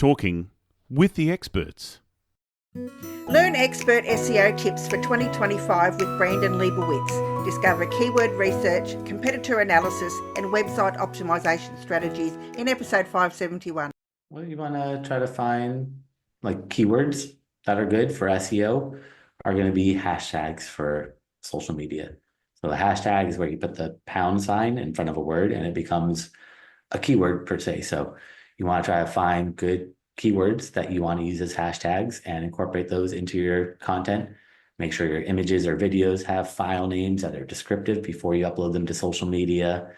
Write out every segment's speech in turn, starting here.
Talking with the experts. Learn expert SEO tips for 2025 with Brandon Leibowitz. Discover keyword research, competitor analysis, and website optimization strategies in episode 571. Well, you want to try to find keywords that are good for SEO are going to be hashtags for social media. So the hashtag is where you put the pound sign in front of a word and it becomes a keyword per se. So you want to try to find good keywords that you want to use as hashtags and incorporate those into your content. Make sure your images or videos have file names that are descriptive before you upload them to social media.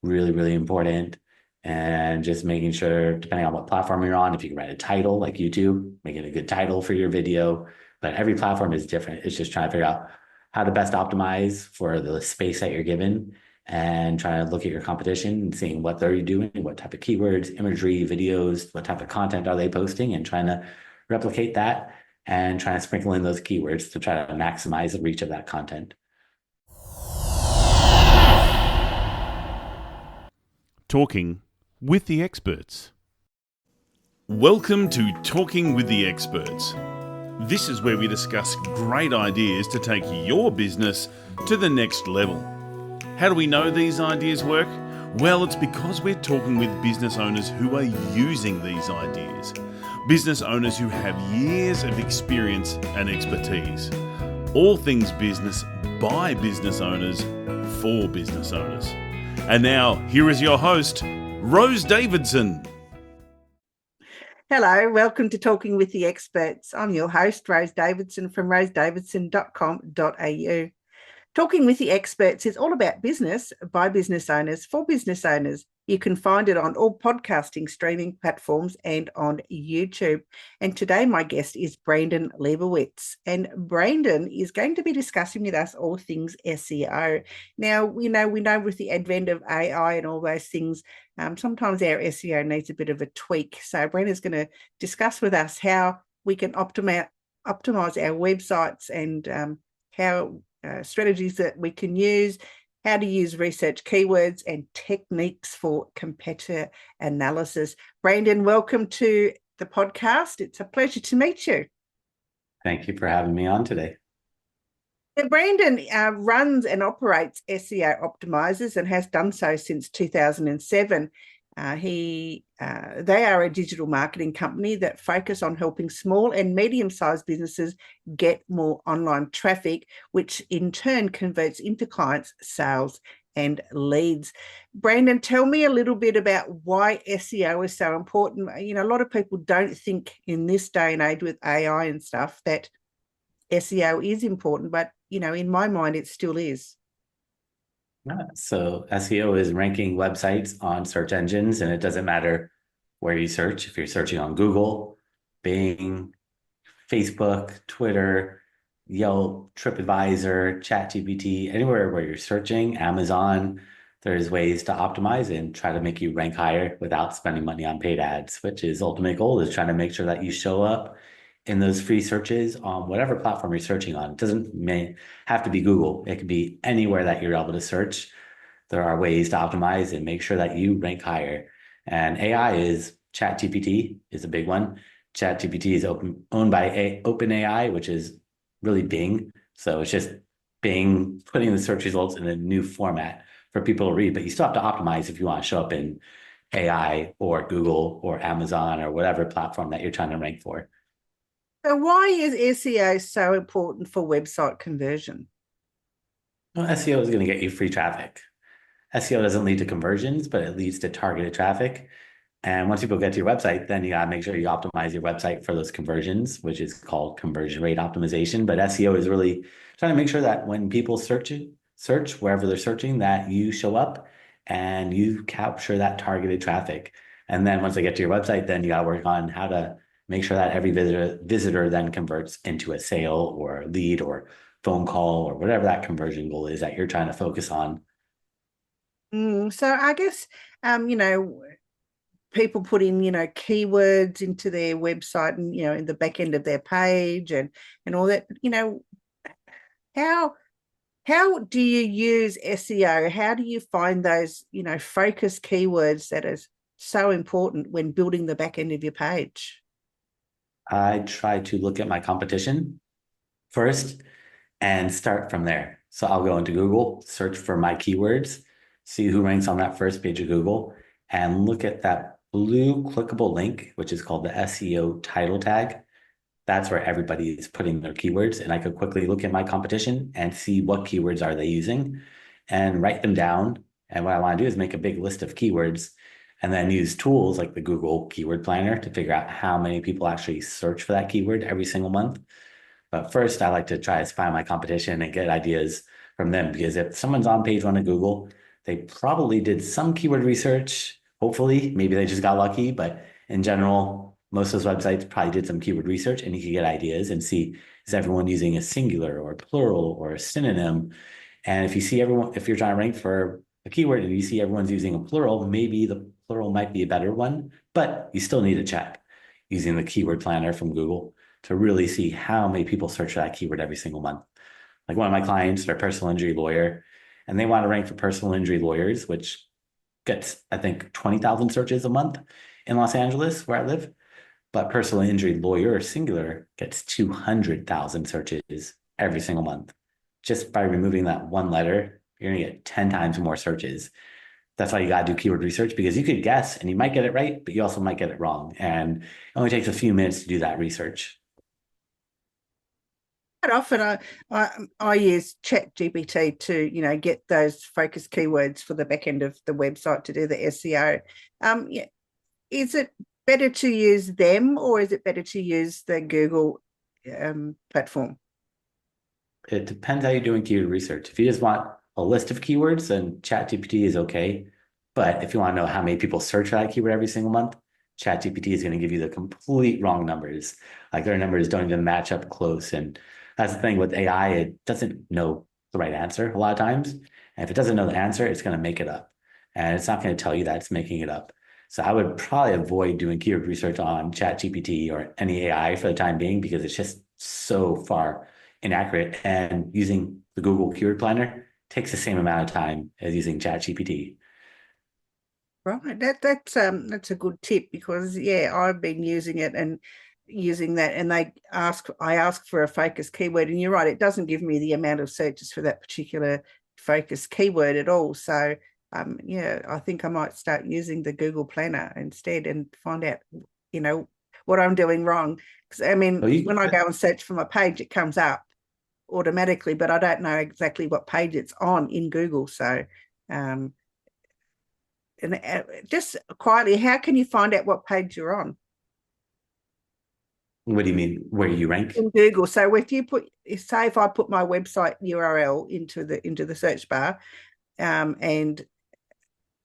Really, really important. And just making sure, depending on what platform you're on, if you can write a title like YouTube, making a good title for your video. But every platform is different. It's just trying to figure out how to best optimize for the space that you're given and trying to look at your competition and seeing what they're doing, what type of keywords, imagery, videos, what type of content are they posting, and trying to replicate that and trying to sprinkle in those keywords to try to maximize the reach of that content. Talking with the experts. Welcome to Talking with the Experts. This is where we discuss great ideas to take your business to the next level. How do we know these ideas work? Well, it's because we're talking with business owners who are using these ideas. Business owners who have years of experience and expertise. All things business by business owners for business owners. And now, here is your host, Rose Davidson. Hello, welcome to Talking with the Experts. I'm your host, Rose Davidson from rosedavidson.com.au. Talking with the Experts is all about business by business owners for business owners. You can find it on all podcasting streaming platforms and on YouTube. And today my guest is Brandon Leibowitz. And Brandon is going to be discussing with us all things SEO. Now, we know with the advent of AI and all those things, sometimes our SEO needs a bit of a tweak. So Brandon's going to discuss with us how we can optimize our websites and how strategies that we can use, how to use research keywords and techniques for competitor analysis. Brandon, welcome to the podcast. It's a pleasure to meet you. Thank you for having me on today. Now, Brandon runs and operates SEO Optimizers and has done so since 2007. They are a digital marketing company that focus on helping small and medium-sized businesses get more online traffic, which in turn converts into clients, sales, and leads. Brandon, tell me a little bit about why SEO is so important. You know, a lot of people don't think in this day and age with AI and stuff that SEO is important, but, you know, in my mind, it still is. So SEO is ranking websites on search engines, and it doesn't matter where you search. If you're searching on Google, Bing, Facebook, Twitter, Yelp, TripAdvisor, ChatGPT, anywhere where you're searching, Amazon, there's ways to optimize and try to make you rank higher without spending money on paid ads, which is ultimate goal, is trying to make sure that you show up in those free searches on whatever platform you're searching on. It doesn't have to be Google. It could be anywhere that you're able to search. There are ways to optimize and make sure that you rank higher. And AI is ChatGPT is a big one. ChatGPT is owned by OpenAI, which is really Bing. So it's just Bing putting the search results in a new format for people to read. But you still have to optimize if you want to show up in AI or Google or Amazon or whatever platform that you're trying to rank for. So why is SEO so important for website conversion? Well, SEO is going to get you free traffic. SEO doesn't lead to conversions, but it leads to targeted traffic. And once people get to your website, then you got to make sure you optimize your website for those conversions, which is called conversion rate optimization. But SEO is really trying to make sure that when people search wherever they're searching, that you show up and you capture that targeted traffic. And then once they get to your website, then you got to work on how to make sure that every visitor then converts into a sale or a lead or phone call or whatever that conversion goal is that you're trying to focus on. So I guess, people put in, keywords into their website and, in the back end of their page and all that, how do you use SEO? How do you find those, focus keywords that is so important when building the back end of your page? I try to look at my competition first and start from there. So I'll go into Google, search for my keywords, see who ranks on that first page of Google, and look at that blue clickable link, which is called the SEO title tag. That's where everybody is putting their keywords. And I could quickly look at my competition and see what keywords are they using and write them down. And what I want to do is make a big list of keywords and then use tools like the Google Keyword Planner to figure out how many people actually search for that keyword every single month. But first, I like to try to spy my competition and get ideas from them, because if someone's on page one of Google, they probably did some keyword research. Hopefully, maybe they just got lucky, but in general, most of those websites probably did some keyword research, and you can get ideas and see, is everyone using a singular or plural or a synonym? And if you see everyone, if you're trying to rank for a keyword and you see everyone's using a plural, maybe the plural might be a better one, but you still need to check using the keyword planner from Google to really see how many people search for that keyword every single month. Like one of my clients, they're a personal injury lawyer, and they want to rank for personal injury lawyers, which gets, I think, 20,000 searches a month in Los Angeles, where I live. But personal injury lawyer, singular, gets 200,000 searches every single month. Just by removing that one letter, you're going to get 10 times more searches. That's why you got to do keyword research, because you could guess and you might get it right, but you also might get it wrong. And it only takes a few minutes to do that research. Quite often I use ChatGPT to, get those focus keywords for the back end of the website to do the SEO. Yeah, is it better to use them, or is it better to use the Google platform? It depends how you're doing keyword research. If you just want a list of keywords, then ChatGPT is okay. But if you want to know how many people search for that keyword every single month, ChatGPT is going to give you the complete wrong numbers. Like their numbers don't even match up close. And that's the thing with AI, it doesn't know the right answer a lot of times. And if it doesn't know the answer, it's going to make it up. And it's not going to tell you that it's making it up. So I would probably avoid doing keyword research on ChatGPT or any AI for the time being, because it's just so far inaccurate. And using the Google Keyword Planner takes the same amount of time as using ChatGPT. Right, that's a good tip, because I've been using it and using that, and I ask for a focus keyword, and you're right, it doesn't give me the amount of searches for that particular focus keyword at all. So I think I might start using the Google Planner instead and find out, what I'm doing wrong. Because when I go and search for my page, it comes up automatically, but I don't know exactly what page it's on in Google. So and just quietly, how can you find out what page you're on? What do you mean? Where you rank? In Google. So if I put my website URL into the search bar, and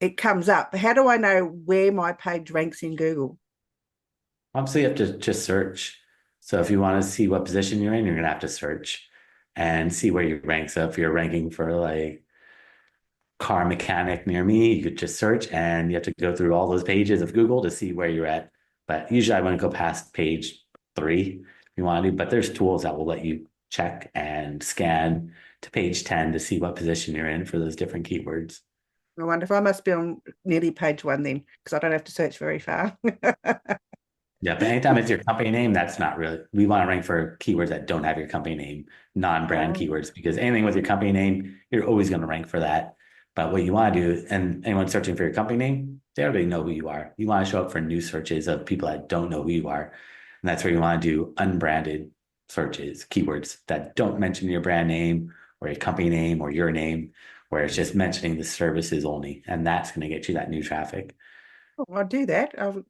it comes up, how do I know where my page ranks in Google? Obviously, you have to just search. So if you want to see what position you're in, you're going to have to search and see where you rank. So if you're ranking for like car mechanic near me, you could just search, and you have to go through all those pages of Google to see where you're at. But usually I want to go past page 3 if you want to, but there's tools that will let you check and scan to page 10 to see what position you're in for those different keywords. I wonder if I must be on nearly page 1 then, because I don't have to search very far. Yeah, but anytime it's your company name, that's not really, we want to rank for keywords that don't have your company name, non-brand keywords, because anything with your company name, you're always going to rank for that. But what you want to do, and anyone searching for your company name, they already know who you are. You want to show up for new searches of people that don't know who you are. And that's where you want to do unbranded searches, keywords that don't mention your brand name or your company name or your name, where it's just mentioning the services only. And that's going to get you that new traffic. I'll do that. I'll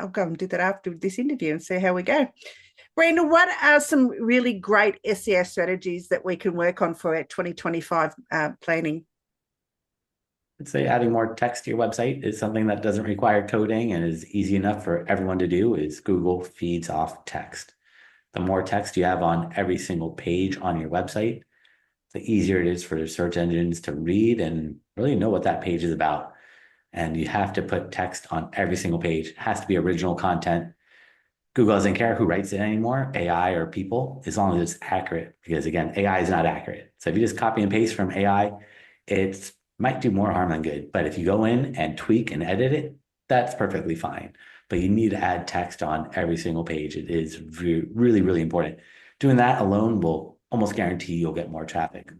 go and do that after this interview and see how we go. Brenda, what are some really great SEO strategies that we can work on for our 2025 planning? I'd say adding more text to your website is something that doesn't require coding and is easy enough for everyone to do. Is Google feeds off text. The more text you have on every single page on your website, the easier it is for the search engines to read and really know what that page is about. And you have to put text on every single page. It has to be original content. Google doesn't care who writes it anymore, AI or people, as long as it's accurate. Because again, AI is not accurate. So if you just copy and paste from AI, it might do more harm than good. But if you go in and tweak and edit it, that's perfectly fine. But you need to add text on every single page. It is really, really important. Doing that alone will almost guarantee you'll get more traffic.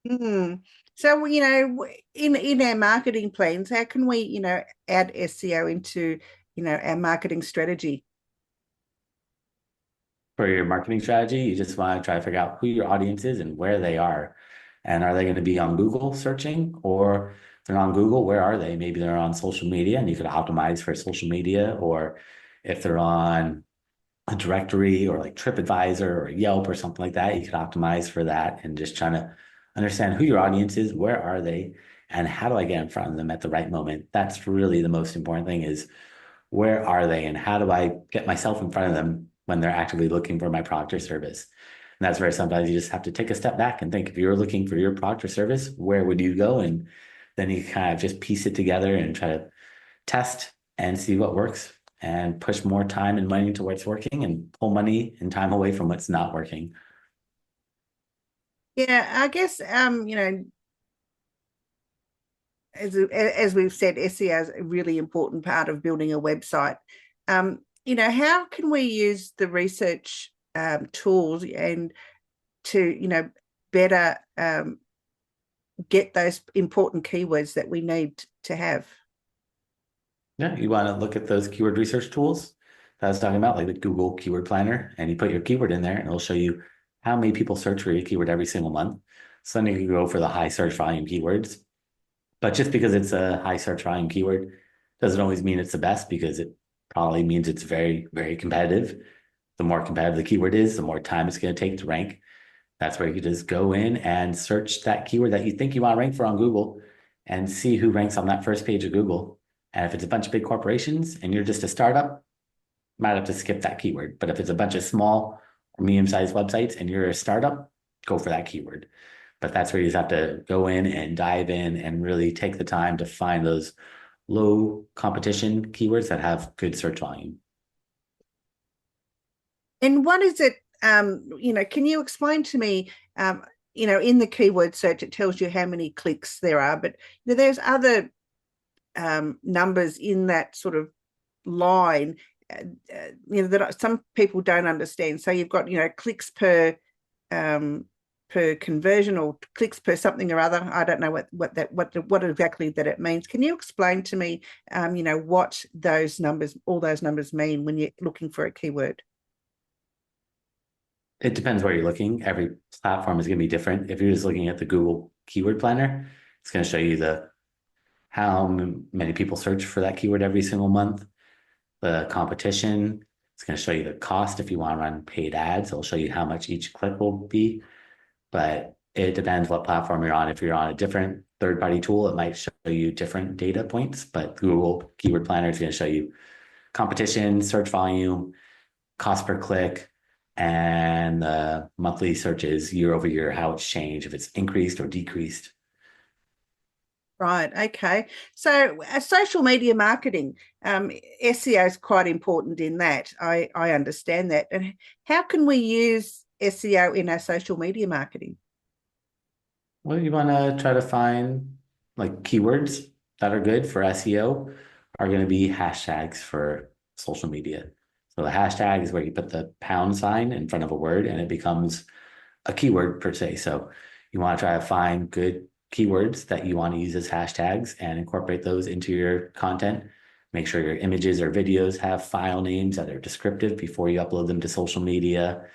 Mm. So, in our marketing plans, how can we, add SEO into, our marketing strategy? For your marketing strategy, you just want to try to figure out who your audience is and where they are. And are they going to be on Google searching, or if they're on Google, where are they? Maybe they're on social media and you could optimize for social media, or if they're on a directory or like TripAdvisor or Yelp or something like that, you could optimize for that, and just trying to understand who your audience is, where are they, and how do I get in front of them at the right moment. That's really the most important thing, is where are they and how do I get myself in front of them when they're actively looking for my product or service. And that's where sometimes you just have to take a step back and think, if you're looking for your product or service, where would you go? And then you kind of just piece it together and try to test and see what works, and push more time and money to what's working and pull money and time away from what's not working. Yeah, I guess, as we've said, SEO is a really important part of building a website. How can we use the research tools and to, better get those important keywords that we need to have? Yeah, you want to look at those keyword research tools that I was talking about, like the Google Keyword Planner, and you put your keyword in there and it'll show you how many people search for your keyword every single month. So then you can go for the high search volume keywords. But just because it's a high search volume keyword doesn't always mean it's the best, because it probably means it's very, very competitive. The more competitive the keyword is, the more time it's going to take to rank. That's where you can just go in and search that keyword that you think you want to rank for on Google and see who ranks on that first page of Google. And if it's a bunch of big corporations and you're just a startup, you might have to skip that keyword. But if it's a bunch of small or medium-sized websites and you're a startup, go for that keyword. But that's where you just have to go in and dive in and really take the time to find those low competition keywords that have good search volume. And what is it, can you explain to me, in the keyword search, it tells you how many clicks there are, but there's other numbers in that sort of line, that some people don't understand. So you've got, clicks per conversion, or clicks per something or other. I don't know what exactly that it means. Can you explain to me, what those numbers, all those numbers mean when you're looking for a keyword? It depends where you're looking. Every platform is going to be different. If you're just looking at the Google Keyword Planner, it's going to show you how many people search for that keyword every single month, the competition. It's going to show you the cost. If you want to run paid ads, it'll show you how much each click will be. But it depends what platform you're on. If you're on a different third-party tool, it might show you different data points. But Google Keyword Planner is going to show you competition, search volume, cost per click, and the monthly searches year over year, how it's changed, if it's increased or decreased. Right. Okay. So social media marketing, SEO is quite important in that. I understand that. And how can we use SEO in our social media marketing? Well, you want to try to find like keywords that are good for SEO are going to be hashtags for social media. So the hashtag is where you put the pound sign in front of a word and it becomes a keyword per se. So you want to try to find good keywords that you want to use as hashtags and incorporate those into your content. Make sure your images or videos have file names that are descriptive before you upload them to social media.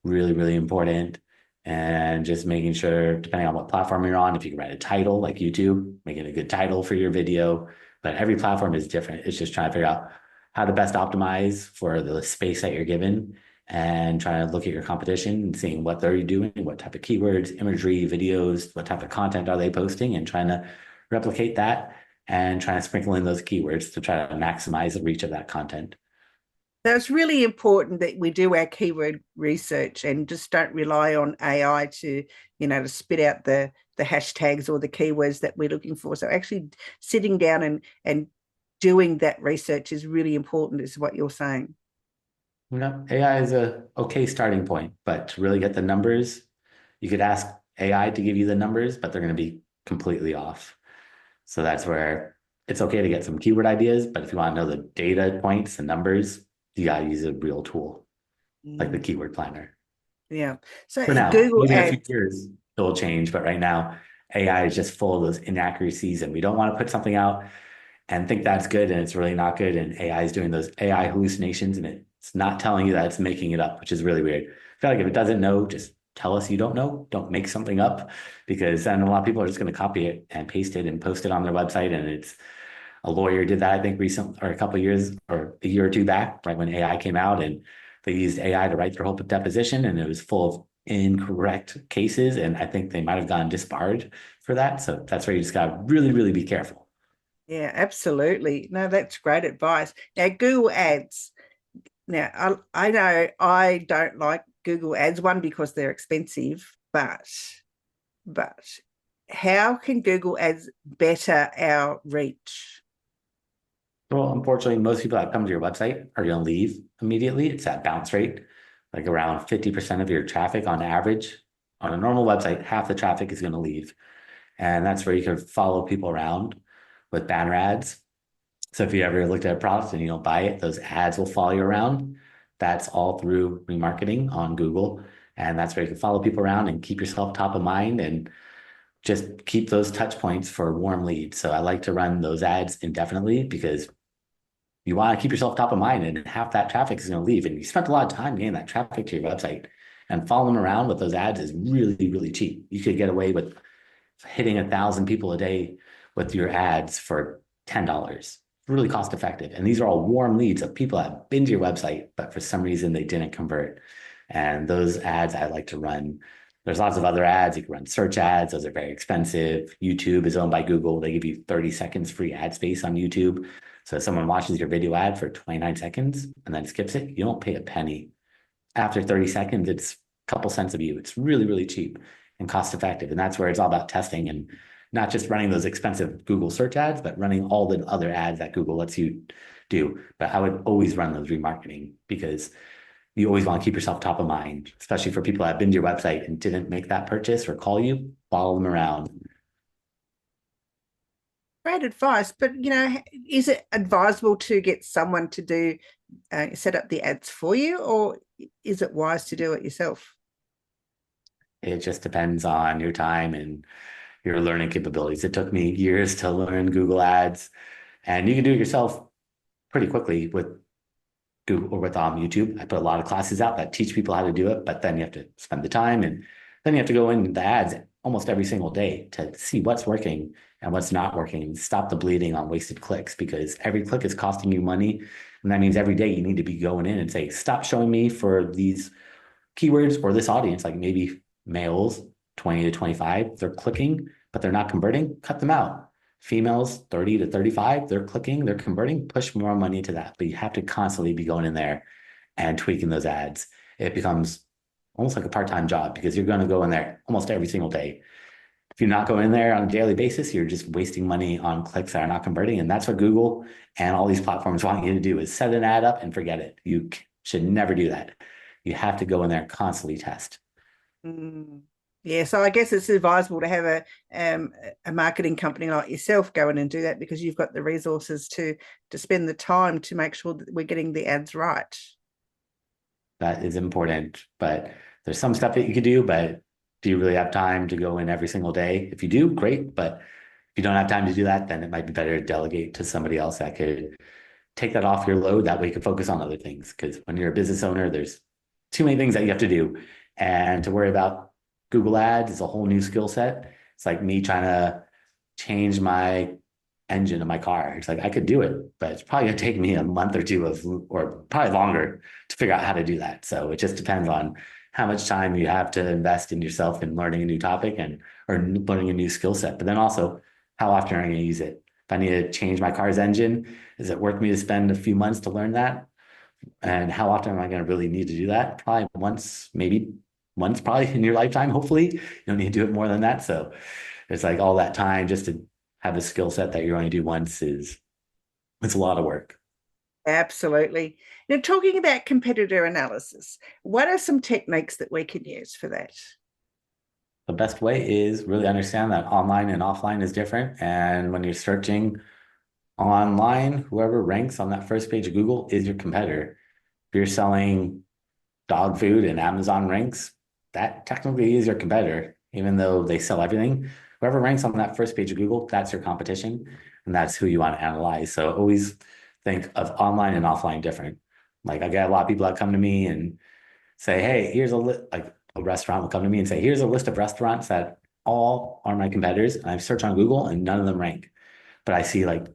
Really, really important. And just making sure, depending on what platform you're on, if you can write a title like YouTube, making a good title for your video. But every platform is different. It's just trying to figure out how to best optimize for the space that you're given, and trying to look at your competition and seeing what they're doing, what type of keywords, imagery, videos, what type of content are they posting, and trying to replicate that and trying to sprinkle in those keywords to try to maximize the reach of that content. So it's really important that we do our keyword research and just don't rely on AI to spit out the hashtags or the keywords that we're looking for. So actually sitting down and doing that research is really important, is what you're saying. AI is a okay starting point, but to really get the numbers, you could ask AI to give you the numbers, but they're going to be completely off. So that's where it's okay to get some keyword ideas, but if you want to know the data points and numbers, you got to use a real tool like the keyword planner. Yeah. So For now, Google maybe in a few Ads. years it will change, but right now AI is just full of those inaccuracies, and we don't want to put something out and think that's good and it's really not good. And AI is doing those AI hallucinations, and it's not telling you that, it's making it up, which is really weird. I feel like if it doesn't know, just tell us you don't know. Don't make something up, because then a lot of people are just going to copy it and paste it and post it on their website. And it's a lawyer did that, I think, recently, or a couple of years or a year or two back, right when AI came out, and they used AI to write their whole deposition, and it was full of incorrect cases. And I think they might have gotten disbarred for that. So that's where you just got to really, really be careful. Yeah, absolutely. No, that's great advice. Now, Google Ads. Now, I know I don't like Google Ads, one, because they're expensive, but how can Google Ads better our reach? Well, unfortunately, most people that come to your website are going to leave immediately. It's that bounce rate, like around 50% of your traffic on average. On a normal website, half the traffic is going to leave. And that's where you can follow people around with banner ads. So if you ever looked at a product and you don't buy it, those ads will follow you around. That's all through remarketing on Google. And that's where you can follow people around and keep yourself top of mind and just keep those touch points for warm leads. So I like to run those ads indefinitely, because you want to keep yourself top of mind, and half that traffic is going to leave. And you spent a lot of time getting that traffic to your website, and following them around with those ads is really, really cheap. You could get away with hitting 1,000 people a day with your ads for $10. Really cost effective. And these are all warm leads of people that have been to your website, but for some reason they didn't convert. And those ads I like to run. There's lots of other ads. You can run search ads. Those are very expensive. YouTube is owned by Google. They give you 30 seconds free ad space on YouTube. So if someone watches your video ad for 29 seconds and then skips it, you don't pay a penny. After 30 seconds, it's a couple cents of you. It's really, really cheap and cost effective. And that's where it's all about testing, and not just running those expensive Google search ads, but running all the other ads that Google lets you do. But I would always run those remarketing, because you always want to keep yourself top of mind, especially for people that have been to your website and didn't make that purchase or call you. Follow them around. Great advice. But, is it advisable to get someone to do set up the ads for you, or is it wise to do it yourself? It just depends on your time and your learning capabilities. It took me years to learn Google Ads, and you can do it yourself pretty quickly with Google or with YouTube. I put a lot of classes out that teach people how to do it, but then you have to spend the time, and then you have to go in the ads almost every single day to see what's working and what's not working, and stop the bleeding on wasted clicks, because every click is costing you money. And that means every day you need to be going in and say, stop showing me for these keywords or this audience, like maybe males 20 to 25, they're clicking, but they're not converting, cut them out. Females 30 to 35, they're clicking, they're converting, push more money into that. But you have to constantly be going in there and tweaking those ads. It becomes almost like a part-time job, because you're going to go in there almost every single day. If you're not going in there on a daily basis, you're just wasting money on clicks that are not converting. And that's what Google and all these platforms want you to do, is set an ad up and forget it. You should never do that. You have to go in there and constantly test. Yeah, so I guess it's advisable to have a marketing company like yourself go in and do that, because you've got the resources to spend the time to make sure that we're getting the ads right. That is important, but there's some stuff that you could do, but do you really have time to go in every single day? If you do, great. But if you don't have time to do that, then it might be better to delegate to somebody else that could take that off your load. That way you can focus on other things. Because when you're a business owner, there's too many things that you have to do. And to worry about Google Ads is a whole new skill set. It's like me trying to change my engine of my car. It's like I could do it, but it's probably gonna take me a month or two or probably longer to figure out how to do that. So it just depends on how much time you have to invest in yourself in learning a new topic or learning a new skill set. But then also, how often am I going to use it? If I need to change my car's engine, is it worth me to spend a few months to learn that? And how often am I going to really need to do that? Probably once, maybe once, probably in your lifetime. Hopefully, you don't need to do it more than that. So it's like all that time just to have a skill set that you're going to do once it's a lot of work. Absolutely. Now, talking about competitor analysis, what are some techniques that we can use for that? The best way is really understand that online and offline is different. And when you're searching Online, whoever ranks on that first page of Google is your competitor. If you're selling dog food and Amazon ranks, that technically is your competitor, even though they sell everything. Whoever ranks on that first page of Google, that's your competition, and that's who you want to analyze. So always think of online and offline different. Like I get a lot of people that come to me and say, hey, here's a like a restaurant will come to me and say, here's a list of restaurants that all are my competitors. And I search on Google and none of them rank. But I see like,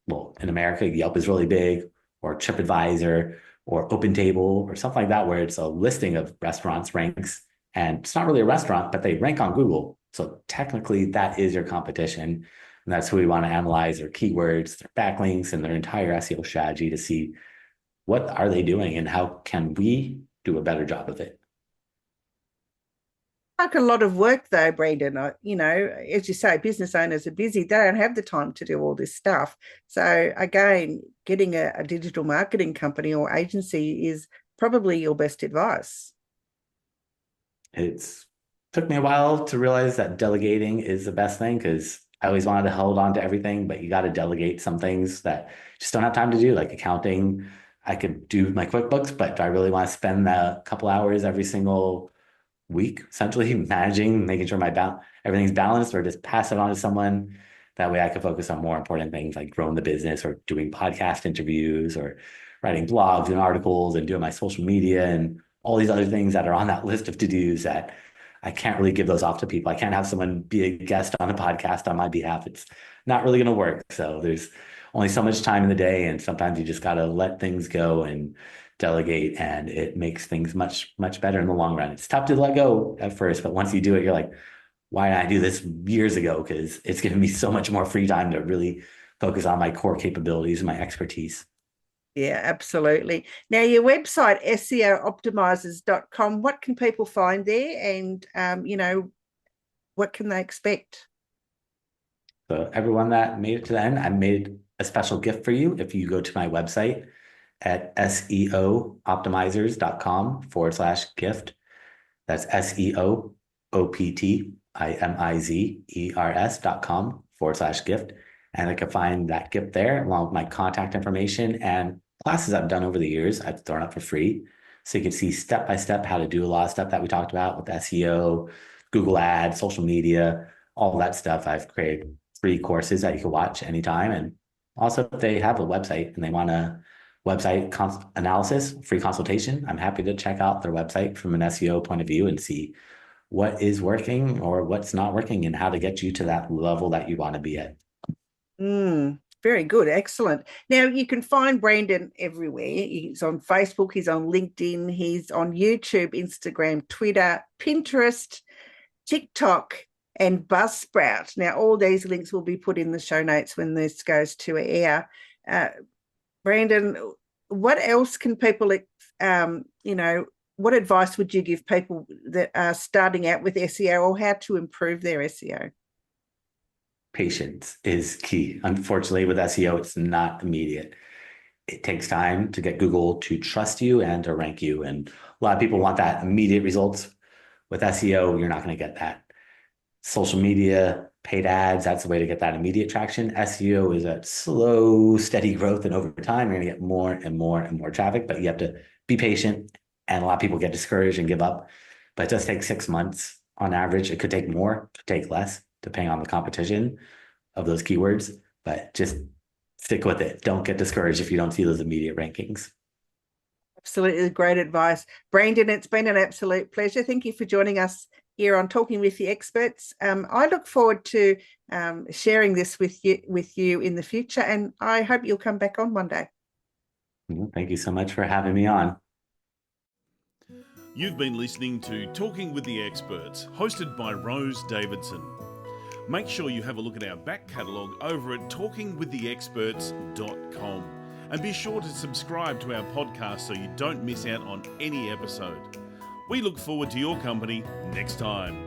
well, in America, Yelp is really big, or TripAdvisor, or OpenTable, or something like that, where it's a listing of restaurants ranks, and it's not really a restaurant, but they rank on Google. So technically, that is your competition, and that's who we want to analyze their keywords, their backlinks, and their entire SEO strategy to see what are they doing and how can we do a better job of it. Like a lot of work though, Brendan. As you say, business owners are busy. They don't have the time to do all this stuff. So again, getting a digital marketing company or agency is probably your best advice. It's took me a while to realize that delegating is the best thing, because I always wanted to hold on to everything, but you got to delegate some things that just don't have time to do, like accounting. I could do my QuickBooks, but do I really want to spend a couple hours every single week, essentially managing, making sure everything's balanced, or just pass it on to someone? That way I could focus on more important things like growing the business, or doing podcast interviews, or writing blogs and articles, and doing my social media and all these other things that are on that list of to-dos that I can't really give those off to people. I can't have someone be a guest on a podcast on my behalf. It's not really going to work. So there's only so much time in the day, and sometimes you just got to let things go and delegate, and it makes things much, much better in the long run. It's tough to let go at first, but once you do it, you're like, why did I do this years ago? Because it's given me so much more free time to really focus on my core capabilities and my expertise. Yeah, absolutely. Now, your website, SEOoptimizers.com, what can people find there? And, what can they expect? So everyone that made it to the end, I made a special gift for you if you go to my website at SEOoptimizers.com/gift. That's SEOoptimizers.com/gift. And I can find that gift there along with my contact information and classes I've done over the years. I've thrown up for free. So you can see step by step how to do a lot of stuff that we talked about with SEO, Google Ads, social media, all that stuff. I've created free courses that you can watch anytime. And also, if they have a website and they want a website analysis, free consultation, I'm happy to check out their website from an SEO point of view and see what is working or what's not working and how to get you to that level that you want to be at. Very good. Excellent. Now, you can find Brendan everywhere. He's on Facebook, he's on LinkedIn, he's on YouTube, Instagram, Twitter, Pinterest, TikTok, and Buzzsprout. Now, all these links will be put in the show notes when this goes to air. Brendan, what else can people, what advice would you give people that are starting out with SEO, or how to improve their SEO? Patience is key. Unfortunately, with SEO, it's not immediate. It takes time to get Google to trust you and to rank you. And a lot of people want that immediate results. With SEO, you're not going to get that. Social media, paid ads, that's the way to get that immediate traction. SEO is a slow, steady growth, and over time, you're going to get more and more and more traffic, but you have to be patient. And a lot of people get discouraged and give up. But it does take 6 months on average. It could take more, it could take less, depending on the competition of those keywords. But just stick with it. Don't get discouraged if you don't see those immediate rankings. Absolutely great advice. Brendan, it's been an absolute pleasure. Thank you for joining us here on Talking with the Experts. I look forward to sharing this with you in the future, and I hope you'll come back on one day. Thank you so much for having me on. You've been listening to Talking with the Experts, hosted by Rose Davidson. Make sure you have a look at our back catalogue over at talkingwiththeexperts.com, and be sure to subscribe to our podcast so you don't miss out on any episode. We look forward to your company next time.